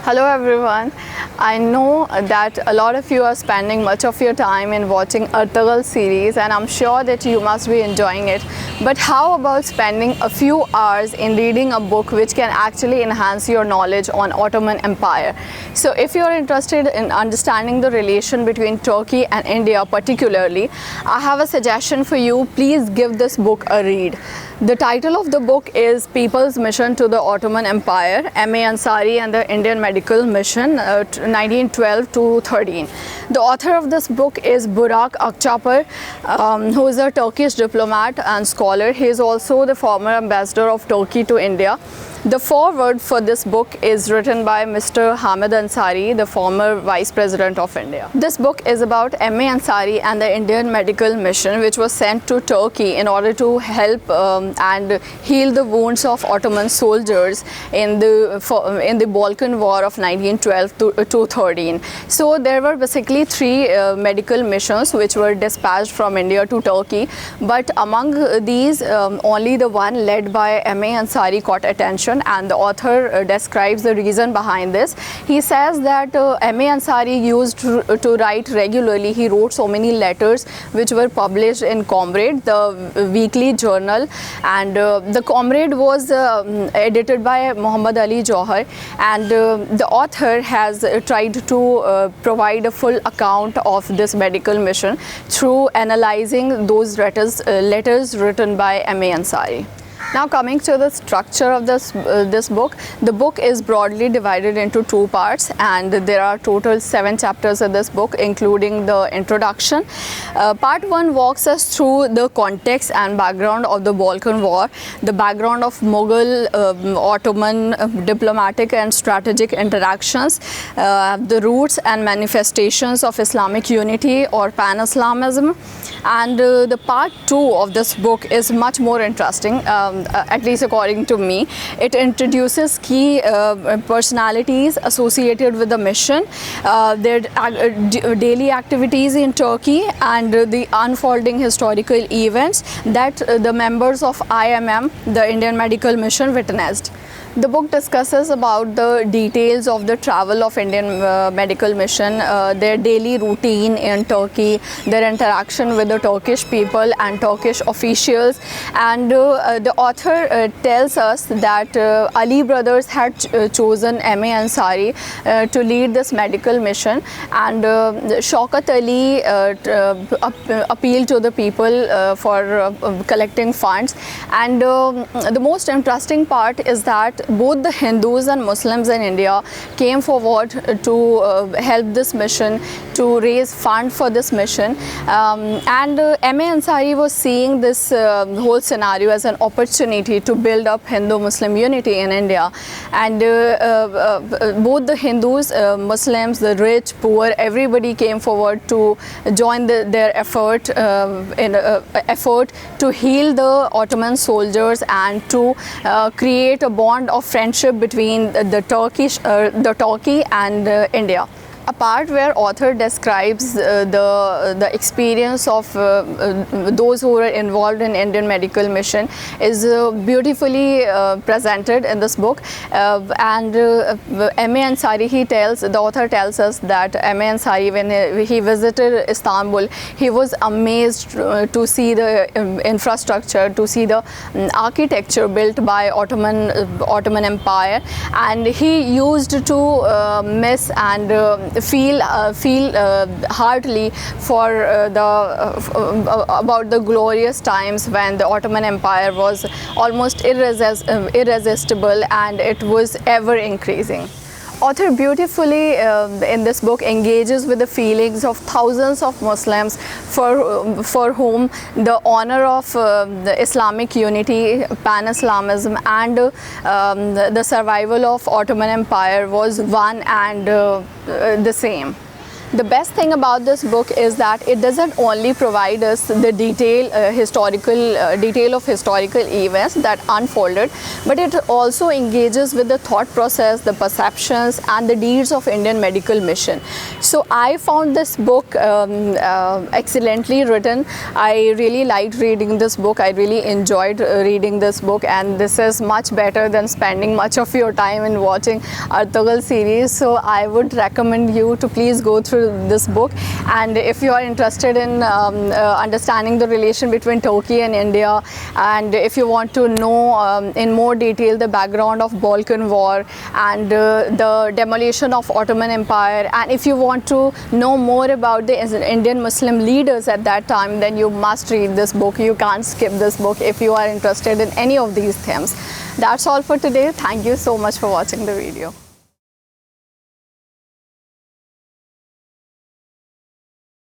Hello everyone. I know that a lot of you are spending much of your time in watching Ertugrul series, and I'm sure that you must be enjoying it. But how about spending a few hours in reading a book which can actually enhance your knowledge on Ottoman Empire? So if you're interested in understanding the relation between Turkey and India particularly, I have a suggestion for you. Please give this book a read. The title of the book is People's Mission to the Ottoman Empire, M.A. Ansari and the Indian Medical Mission, 1912 to 13. The author of this book is Burak Akçapar, who is a Turkish diplomat and scholar. He is also the former ambassador of Turkey to India. The foreword for this book is written by Mr. Hamid Ansari, the former Vice President of India. This book is about M.A. Ansari and the Indian Medical Mission, which was sent to Turkey in order to help and heal the wounds of Ottoman soldiers in the Balkan War of 1912 to 13. So there were basically three medical missions which were dispatched from India to Turkey, but among these only the one led by M.A. Ansari caught attention, and the author describes the reason behind this. He says that M.A. Ansari used to write regularly. He wrote so many letters which were published in Comrade, the weekly journal, and the Comrade was edited by Muhammad Ali Johar, and the author has tried to provide a full account of this medical mission through analyzing those letters written by M.A. Ansari. Now coming to the structure of this book, the book is broadly divided into two parts, and there are total 7 chapters in this book, including the introduction. Part 1 walks us through the context and background of the Balkan War, the background of Mughal, Ottoman diplomatic and strategic interactions, the roots and manifestations of Islamic unity or pan-Islamism. And the part 2 of this book is much more interesting, at least according to me. It introduces key personalities associated with the mission, their daily activities in Turkey, and the unfolding historical events that the members of IMM, the Indian Medical Mission, witnessed. The book discusses about the details of the travel of Indian Medical Mission, their daily routine in Turkey, their interaction with the Turkish people and Turkish officials, and the author tells us that Ali brothers had chosen M.A. Ansari to lead this medical mission, and Shaukat Ali appealed to the people for collecting funds. And the most interesting part is that both the Hindus and Muslims in India came forward to help this mission, to raise funds for this mission, and M.A. Ansari was seeing this whole scenario as an opportunity to build up Hindu-Muslim unity in India. And both the Hindus, Muslims, the rich, poor, everybody came forward to join their effort effort to heal the Ottoman soldiers and to create a bond of friendship between the Turkey and India. A part where author describes the experience of those who were involved in Indian Medical Mission is beautifully presented in this book. And M.A. Ansari, the author tells us that M.A. Ansari, when he visited Istanbul, he was amazed to see the infrastructure, to see the architecture built by Ottoman Empire, and he used to miss and feel heartily for about the glorious times when the Ottoman Empire was almost irresistible, and it was ever increasing. Author beautifully in this book engages with the feelings of thousands of Muslims for whom the honor of the Islamic unity, pan-Islamism, and the survival of Ottoman Empire was one and the same. The best thing about this book is that it doesn't only provide us the detail of historical events that unfolded, but it also engages with the thought process, the perceptions, and the deeds of Indian medical mission. So I found this book excellently written. I really liked reading this book. I really enjoyed reading this book, and this is much better than spending much of your time in watching Artugal series. So I would recommend you to please go through this book. And if you are interested in understanding the relation between Turkey and India, and if you want to know in more detail the background of Balkan War and the demolition of Ottoman Empire, and if you want to know more about the Indian Muslim leaders at that time, then you must read this book. You can't skip this book if you are interested in any of these themes. That's all for today. Thank you so much for watching the video.